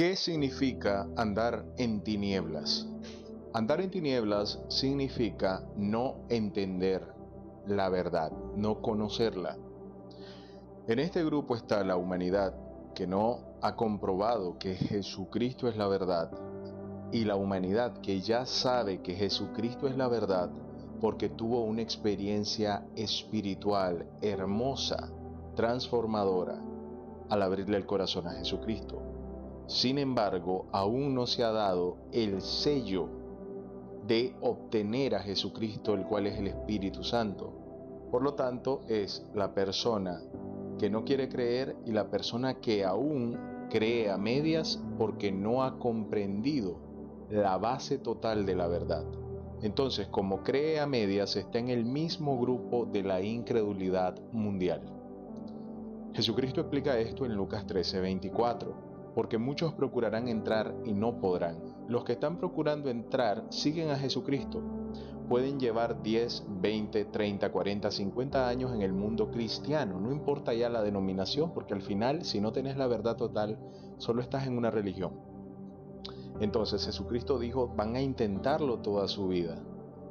¿Qué significa andar en tinieblas? Andar en tinieblas significa no entender la verdad, no conocerla. En este grupo está la humanidad que no ha comprobado que Jesucristo es la verdad, y la humanidad que ya sabe que Jesucristo es la verdad porque tuvo una experiencia espiritual hermosa, transformadora, al abrirle el corazón a Jesucristo. Sin embargo, aún no se ha dado el sello de obtener a Jesucristo, el cual es el Espíritu Santo. Por lo tanto, es la persona que no quiere creer y la persona que aún cree a medias porque no ha comprendido la base total de la verdad. Entonces, como cree a medias, está en el mismo grupo de la incredulidad mundial. Jesucristo explica esto en Lucas 13:24. Porque muchos procurarán entrar y no podrán. Los que están procurando entrar siguen a Jesucristo. Pueden llevar 10, 20, 30, 40, 50 años en el mundo cristiano. No importa ya la denominación, porque al final, si no tenés la verdad total, solo estás en una religión. Entonces Jesucristo dijo, van a intentarlo toda su vida.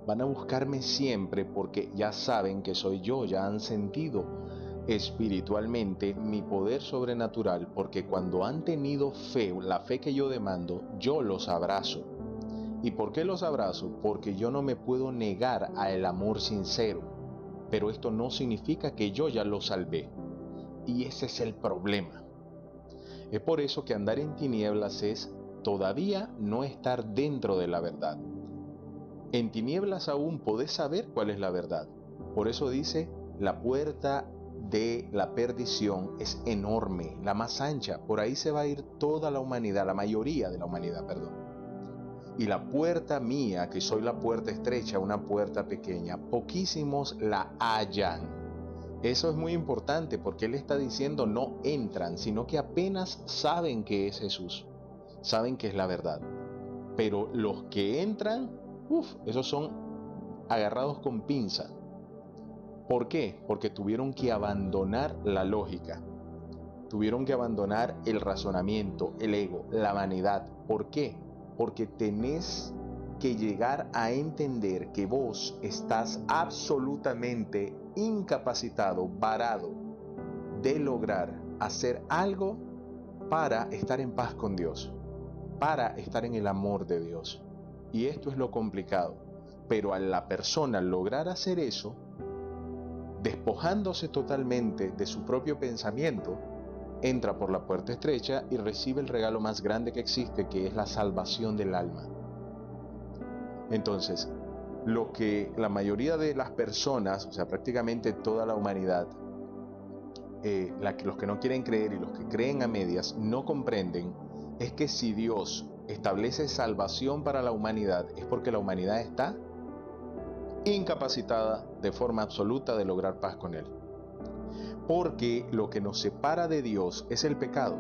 Van a buscarme siempre porque ya saben que soy yo, ya han sentido espiritualmente mi poder sobrenatural, porque cuando han tenido fe, la fe que yo demando, yo los abrazo. ¿Y por qué los abrazo? Porque yo no me puedo negar al amor sincero, pero esto no significa que yo ya los salvé, y ese es el problema. Es por eso que andar en tinieblas es todavía no estar dentro de la verdad. En tinieblas aún podés saber cuál es la verdad. Por eso dice, la puerta de la perdición es enorme, la más ancha. Por ahí se va a ir toda la humanidad, la mayoría de la humanidad, perdón. Y la puerta mía, que soy la puerta estrecha, una puerta pequeña, poquísimos la hallan. Eso es muy importante porque Él está diciendo no entran, sino que apenas saben que es Jesús, saben que es la verdad. Pero los que entran, esos son agarrados con pinza. ¿Por qué? Porque tuvieron que abandonar la lógica, tuvieron que abandonar el razonamiento, el ego, la vanidad. ¿Por qué? Porque tenés que llegar a entender que vos estás absolutamente incapacitado, varado de lograr hacer algo para estar en paz con Dios, para estar en el amor de Dios. Y esto es lo complicado. Pero a la persona lograr hacer eso, despojándose totalmente de su propio pensamiento, entra por la puerta estrecha y recibe el regalo más grande que existe, que es la salvación del alma. Entonces, lo que la mayoría de las personas, o sea, prácticamente toda la humanidad, los que no quieren creer y los que creen a medias, no comprenden, es que si Dios establece salvación para la humanidad, es porque la humanidad está incapacitada de forma absoluta de lograr paz con Él. Porque lo que nos separa de Dios es el pecado.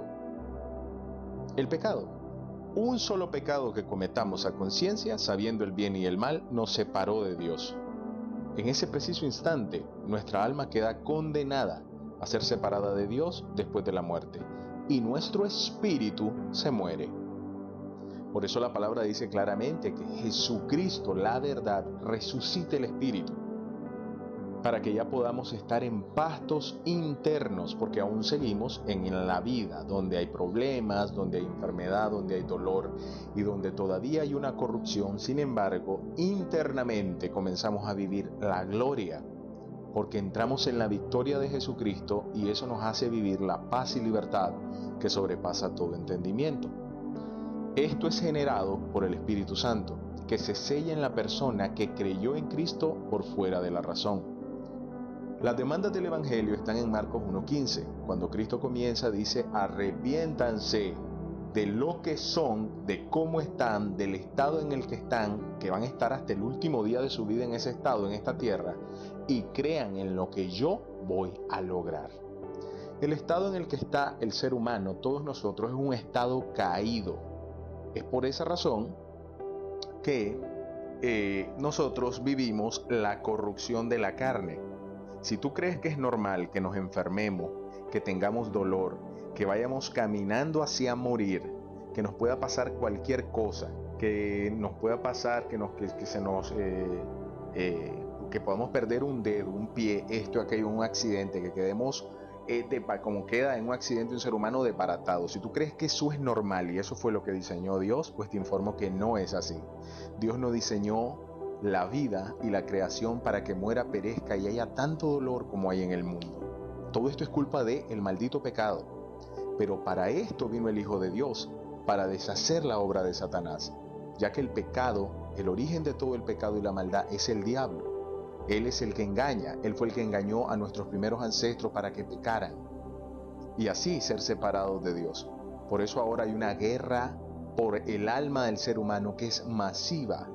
El pecado. Un solo pecado que cometamos a conciencia, sabiendo el bien y el mal, nos separó de Dios. En ese preciso instante, nuestra alma queda condenada a ser separada de Dios después de la muerte. Y nuestro espíritu se muere. Por eso la palabra dice claramente que Jesucristo, la verdad, resucita el espíritu, para que ya podamos estar en pastos internos, porque aún seguimos en la vida, donde hay problemas, donde hay enfermedad, donde hay dolor y donde todavía hay una corrupción. Sin embargo, internamente comenzamos a vivir la gloria, porque entramos en la victoria de Jesucristo y eso nos hace vivir la paz y libertad que sobrepasa todo entendimiento. Esto es generado por el Espíritu Santo, que se sella en la persona que creyó en Cristo por fuera de la razón. Las demandas del Evangelio están en Marcos 1:15. Cuando Cristo comienza, dice, arrepiéntanse de lo que son, de cómo están, del estado en el que están, que van a estar hasta el último día de su vida en ese estado, en esta tierra, y crean en lo que yo voy a lograr. El estado en el que está el ser humano, todos nosotros, es un estado caído. Es por esa razón que nosotros vivimos la corrupción de la carne. Si tú crees que es normal que nos enfermemos, que tengamos dolor, que vayamos caminando hacia morir, que nos pueda pasar cualquier cosa, que nos pueda pasar que podamos perder un dedo, un pie, esto, aquello, un accidente, que quedemos como queda en un accidente un ser humano desbaratado. Si tú crees que eso es normal y eso fue lo que diseñó Dios, pues te informo que no es así. Dios no diseñó la vida y la creación para que muera, perezca y haya tanto dolor como hay en el mundo. Todo esto es culpa del maldito pecado. Pero para esto vino el Hijo de Dios, para deshacer la obra de Satanás, ya que el pecado, el origen de todo el pecado y la maldad es el diablo. Él es el que engaña, Él fue el que engañó a nuestros primeros ancestros para que pecaran y así ser separados de Dios. Por eso ahora hay una guerra por el alma del ser humano que es masiva.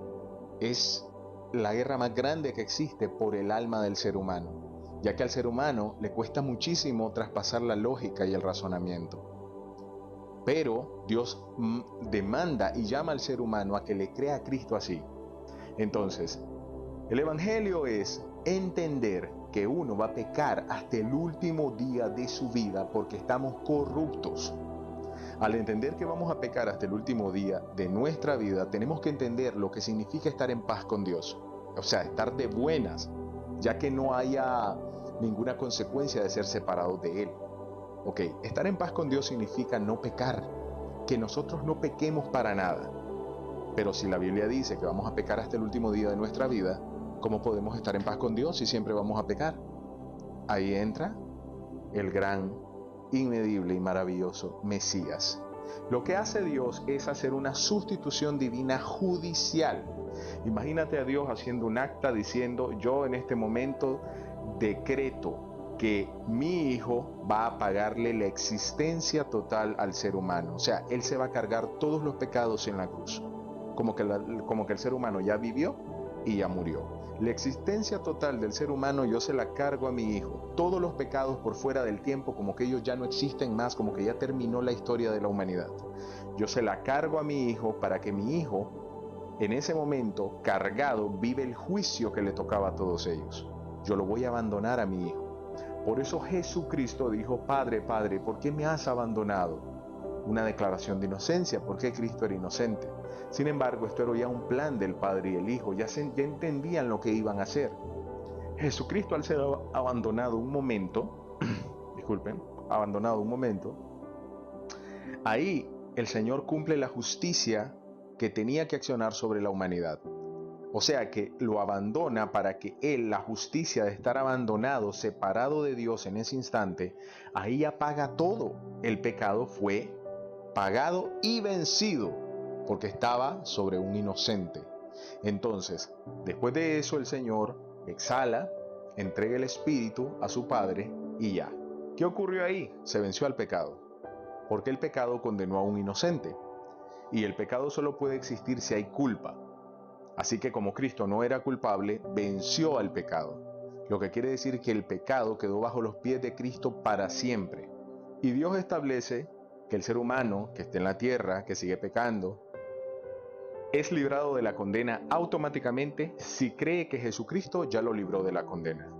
Es la guerra más grande que existe por el alma del ser humano, ya que al ser humano le cuesta muchísimo traspasar la lógica y el razonamiento. Pero Dios demanda y llama al ser humano a que le crea a Cristo así. Entonces, el Evangelio es entender que uno va a pecar hasta el último día de su vida porque estamos corruptos. Al entender que vamos a pecar hasta el último día de nuestra vida, tenemos que entender lo que significa estar en paz con Dios. O sea, estar de buenas, ya que no haya ninguna consecuencia de ser separados de Él. Ok, estar en paz con Dios significa no pecar, que nosotros no pequemos para nada. Pero si la Biblia dice que vamos a pecar hasta el último día de nuestra vida, ¿cómo podemos estar en paz con Dios si siempre vamos a pecar? Ahí entra el gran, inmedible y maravilloso Mesías. Lo que hace Dios es hacer una sustitución divina judicial. Imagínate a Dios haciendo un acta diciendo: yo en este momento decreto que mi hijo va a pagarle la existencia total al ser humano. O sea, Él se va a cargar todos los pecados en la cruz. Como que el ser humano ya vivió y ya murió. La existencia total del ser humano yo se la cargo a mi hijo. Todos los pecados por fuera del tiempo, como que ellos ya no existen más, como que ya terminó la historia de la humanidad. Yo se la cargo a mi hijo para que mi hijo, en ese momento, cargado, vive el juicio que le tocaba a todos ellos. Yo lo voy a abandonar a mi hijo. Por eso Jesucristo dijo: Padre, Padre, ¿por qué me has abandonado? Una declaración de inocencia, porque Cristo era inocente. Sin embargo, esto era ya un plan del Padre y el Hijo, ya entendían lo que iban a hacer. Jesucristo, al ser abandonado un momento, ahí el Señor cumple la justicia que tenía que accionar sobre la humanidad. O sea que lo abandona para que Él, la justicia de estar abandonado, separado de Dios en ese instante, ahí apaga todo. El pecado fue pagado y vencido, porque estaba sobre un inocente. Entonces, después de eso, el Señor exhala, entrega el Espíritu a su Padre y ya. ¿Qué ocurrió ahí? Se venció al pecado, porque el pecado condenó a un inocente. Y el pecado solo puede existir si hay culpa. Así que como Cristo no era culpable, venció al pecado. Lo que quiere decir que el pecado quedó bajo los pies de Cristo para siempre. Y Dios establece que el ser humano que esté en la tierra, que sigue pecando, es librado de la condena automáticamente si cree que Jesucristo ya lo libró de la condena.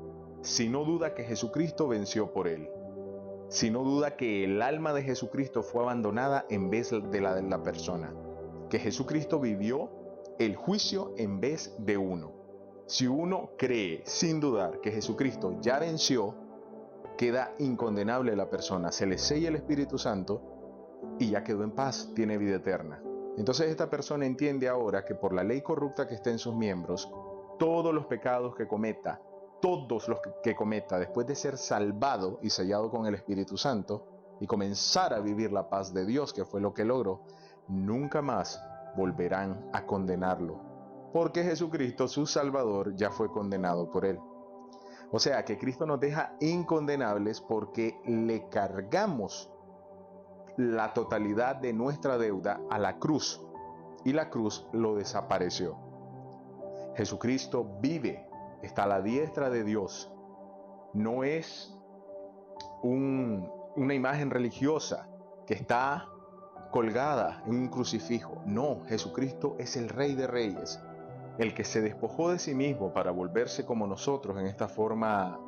Si no duda que Jesucristo venció por él. Si no duda que el alma de Jesucristo fue abandonada en vez de la persona. Que Jesucristo vivió el juicio en vez de uno. Si uno cree sin dudar que Jesucristo ya venció, queda incondenable la persona. Se le sella el Espíritu Santo y ya quedó en paz, tiene vida eterna. Entonces esta persona entiende ahora que por la ley corrupta que está en sus miembros, todos los pecados que cometa, después de ser salvado y sellado con el Espíritu Santo y comenzar a vivir la paz de Dios, que fue lo que logró, nunca más volverán a condenarlo, porque Jesucristo, su Salvador, ya fue condenado por él. O sea que Cristo nos deja incondenables porque le cargamos la totalidad de nuestra deuda a la cruz, y la cruz lo desapareció. Jesucristo vive, está a la diestra de Dios. No es una imagen religiosa que está colgada en un crucifijo. No, Jesucristo es el Rey de Reyes, el que se despojó de sí mismo para volverse como nosotros en esta forma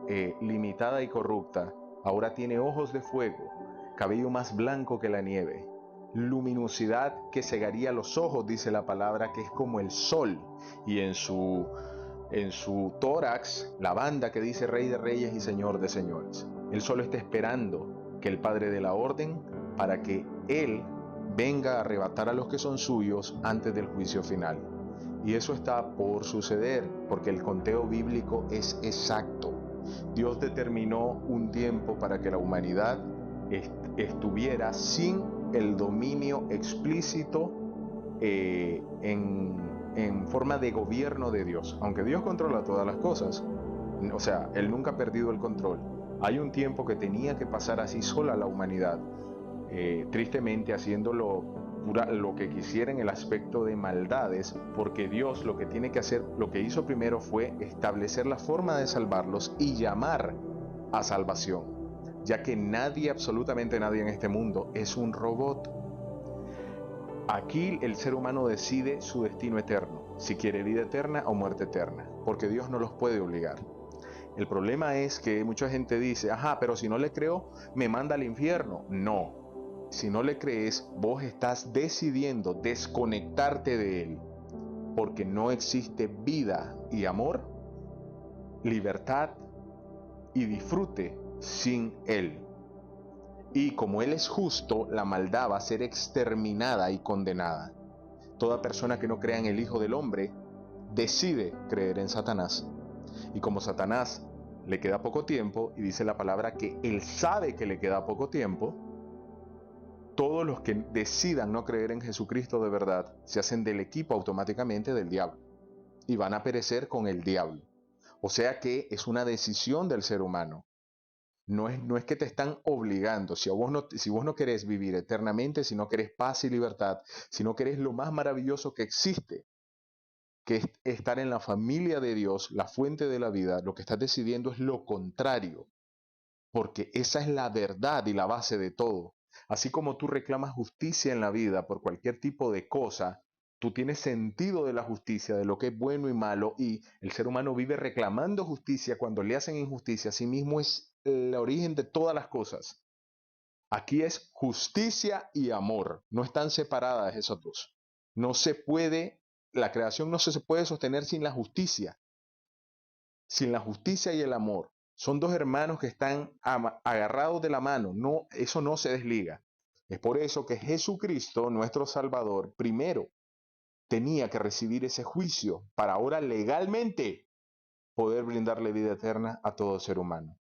limitada y corrupta. Ahora tiene ojos de fuego, cabello más blanco que la nieve, luminosidad que cegaría los ojos, dice la palabra, que es como el sol, y en su tórax la banda que dice Rey de Reyes y Señor de Señores. Él solo está esperando que el Padre dé la orden para que Él venga a arrebatar a los que son suyos antes del juicio final. Y eso está por suceder, porque el conteo bíblico es exacto. Dios determinó un tiempo para que la humanidad estuviera sin el dominio explícito en forma de gobierno de Dios. Aunque Dios controla todas las cosas, o sea, Él nunca ha perdido el control. Hay un tiempo que tenía que pasar así sola la humanidad, tristemente haciéndolo lo que quisiera en el aspecto de maldades, porque Dios lo que tiene que hacer, lo que hizo primero fue establecer la forma de salvarlos y llamar a salvación, ya que nadie, absolutamente nadie en este mundo es un robot. Aquí el ser humano decide su destino eterno, si quiere vida eterna o muerte eterna, porque Dios no los puede obligar. El problema es que mucha gente dice, ajá, pero si no le creo, me manda al infierno. No, si no le crees, vos estás decidiendo desconectarte de Él, porque no existe vida y amor, libertad y disfrute sin Él. Y como Él es justo, la maldad va a ser exterminada y condenada. Toda persona que no crea en el Hijo del Hombre decide creer en Satanás. Y como Satanás le queda poco tiempo, y dice la palabra que Él sabe que le queda poco tiempo, todos los que decidan no creer en Jesucristo de verdad se hacen del equipo automáticamente del diablo y van a perecer con el diablo. O sea que es una decisión del ser humano. No es que te están obligando. Si vos no querés vivir eternamente, si no querés paz y libertad, si no querés lo más maravilloso que existe, que es estar en la familia de Dios, la fuente de la vida, lo que estás decidiendo es lo contrario, porque esa es la verdad y la base de todo. Así como tú reclamas justicia en la vida por cualquier tipo de cosa, tú tienes sentido de la justicia, de lo que es bueno y malo, y el ser humano vive reclamando justicia cuando le hacen injusticia. A sí mismo es el origen de todas las cosas. Aquí es justicia y amor, no están separadas esas dos. No se puede, la creación no se puede sostener sin la justicia y el amor. Son dos hermanos que están agarrados de la mano, no, eso no se desliga. Es por eso que Jesucristo, nuestro Salvador, primero tenía que recibir ese juicio para ahora legalmente poder brindarle vida eterna a todo ser humano.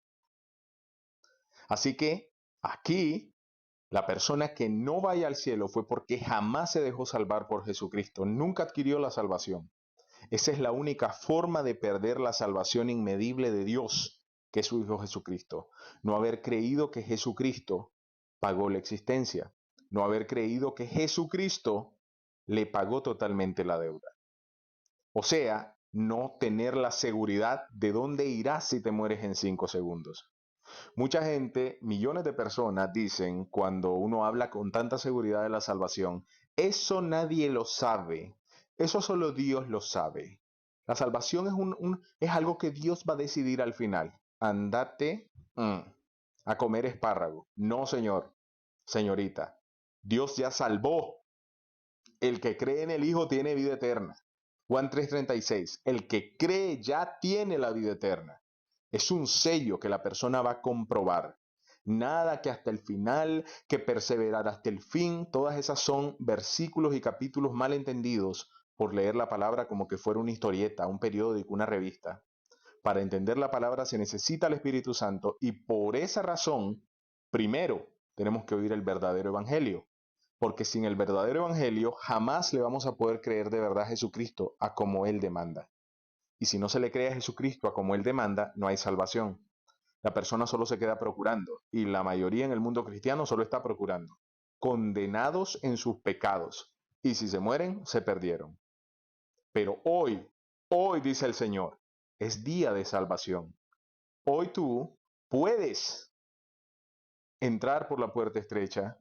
Así que aquí la persona que no vaya al cielo fue porque jamás se dejó salvar por Jesucristo, nunca adquirió la salvación. Esa es la única forma de perder la salvación inmedible de Dios, que es su Hijo Jesucristo. No haber creído que Jesucristo pagó la existencia. No haber creído que Jesucristo le pagó totalmente la deuda. O sea, no tener la seguridad de dónde irás si te mueres en 5 segundos. Mucha gente, millones de personas dicen cuando uno habla con tanta seguridad de la salvación, eso nadie lo sabe, eso solo Dios lo sabe. La salvación es algo que Dios va a decidir al final. Andate a comer espárrago. No, señor, señorita. Dios ya salvó. El que cree en el Hijo tiene vida eterna. Juan 3:36. El que cree ya tiene la vida eterna. Es un sello que la persona va a comprobar. Nada que hasta el final, que perseverar hasta el fin, todas esas son versículos y capítulos mal entendidos por leer la palabra como que fuera una historieta, un periódico, una revista. Para entender la palabra se necesita el Espíritu Santo y por esa razón, primero, tenemos que oír el verdadero evangelio. Porque sin el verdadero evangelio jamás le vamos a poder creer de verdad a Jesucristo a como Él demanda. Y si no se le cree a Jesucristo a como Él demanda, no hay salvación. La persona solo se queda procurando, y la mayoría en el mundo cristiano solo está procurando, condenados en sus pecados, y si se mueren, se perdieron. Pero hoy dice el Señor, es día de salvación. Hoy tú puedes entrar por la puerta estrecha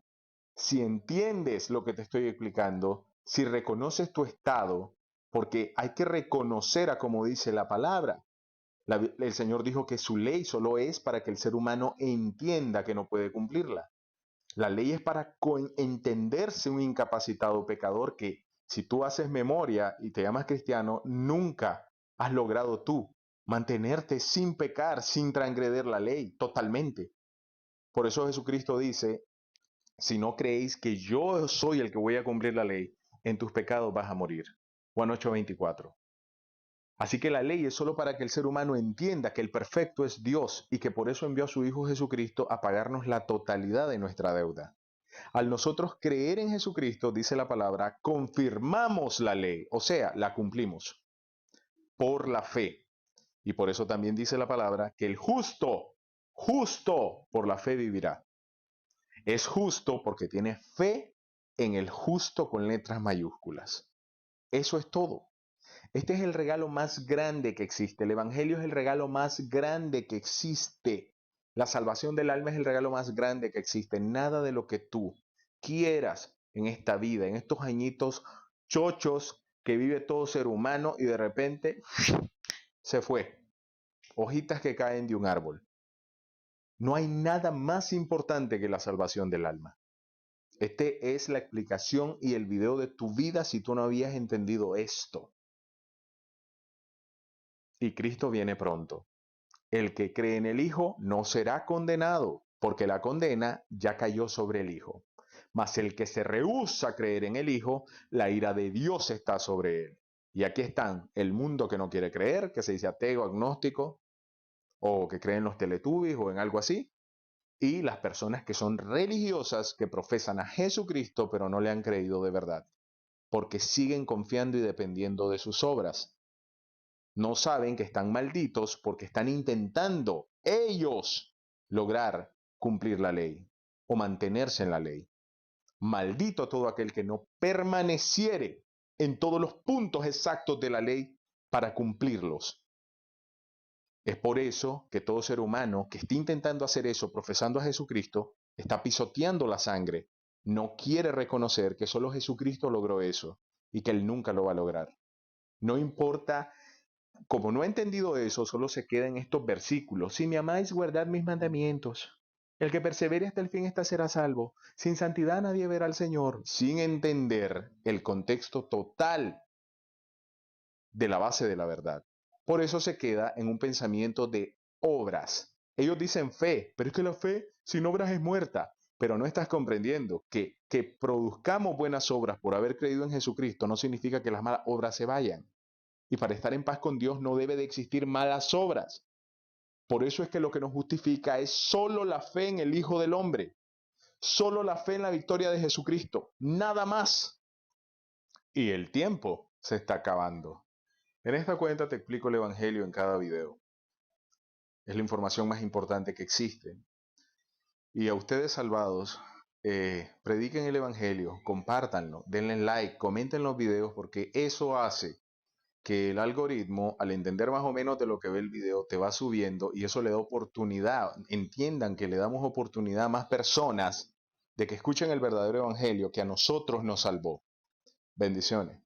si entiendes lo que te estoy explicando, si reconoces tu estado, porque hay que reconocer a como dice la palabra. El Señor dijo que su ley solo es para que el ser humano entienda que no puede cumplirla. La ley es para entenderse un incapacitado pecador que, si tú haces memoria y te llamas cristiano, nunca has logrado tú mantenerte sin pecar, sin transgredir la ley totalmente. Por eso Jesucristo dice, si no creéis que yo soy el que voy a cumplir la ley, en tus pecados vas a morir. Juan 8:24. Así que la ley es solo para que el ser humano entienda que el perfecto es Dios y que por eso envió a su Hijo Jesucristo a pagarnos la totalidad de nuestra deuda. Al nosotros creer en Jesucristo, dice la palabra, confirmamos la ley, o sea, la cumplimos por la fe. Y por eso también dice la palabra que el justo por la fe vivirá. Es justo porque tiene fe en el justo con letras mayúsculas. Eso es todo. Este es el regalo más grande que existe. El Evangelio es el regalo más grande que existe. La salvación del alma es el regalo más grande que existe. Nada de lo que tú quieras en esta vida, en estos añitos chochos que vive todo ser humano y de repente se fue. Hojitas que caen de un árbol. No hay nada más importante que la salvación del alma. Este es la explicación y el video de tu vida si tú no habías entendido esto. Y Cristo viene pronto. El que cree en el Hijo no será condenado, porque la condena ya cayó sobre el Hijo. Mas el que se rehúsa a creer en el Hijo, la ira de Dios está sobre él. Y aquí están el mundo que no quiere creer, que se dice ateo, agnóstico, o que cree en los Teletubbies o en algo así, y las personas que son religiosas, que profesan a Jesucristo, pero no le han creído de verdad, porque siguen confiando y dependiendo de sus obras. No saben que están malditos porque están intentando ellos lograr cumplir la ley o mantenerse en la ley. Maldito todo aquel que no permaneciere en todos los puntos exactos de la ley para cumplirlos. Es por eso que todo ser humano que esté intentando hacer eso, profesando a Jesucristo, está pisoteando la sangre. No quiere reconocer que solo Jesucristo logró eso y que él nunca lo va a lograr. No importa. Como no ha entendido eso, solo se queda en estos versículos. Si me amáis, guardad mis mandamientos. El que persevere hasta el fin, éste será salvo. Sin santidad nadie verá al Señor. Sin entender el contexto total de la base de la verdad. Por eso se queda en un pensamiento de obras. Ellos dicen fe, pero es que la fe sin obras es muerta. Pero no estás comprendiendo que produzcamos buenas obras por haber creído en Jesucristo no significa que las malas obras se vayan. Y para estar en paz con Dios no debe de existir malas obras. Por eso es que lo que nos justifica es solo la fe en el Hijo del Hombre. Solo la fe en la victoria de Jesucristo. Nada más. Y el tiempo se está acabando. En esta cuenta te explico el Evangelio en cada video. Es la información más importante que existe. Y a ustedes salvados, prediquen el Evangelio, compártanlo, denle like, comenten los videos porque eso hace que el algoritmo, al entender más o menos de lo que ve el video, te va subiendo y eso le da oportunidad. Entiendan que le damos oportunidad a más personas de que escuchen el verdadero evangelio que a nosotros nos salvó. Bendiciones.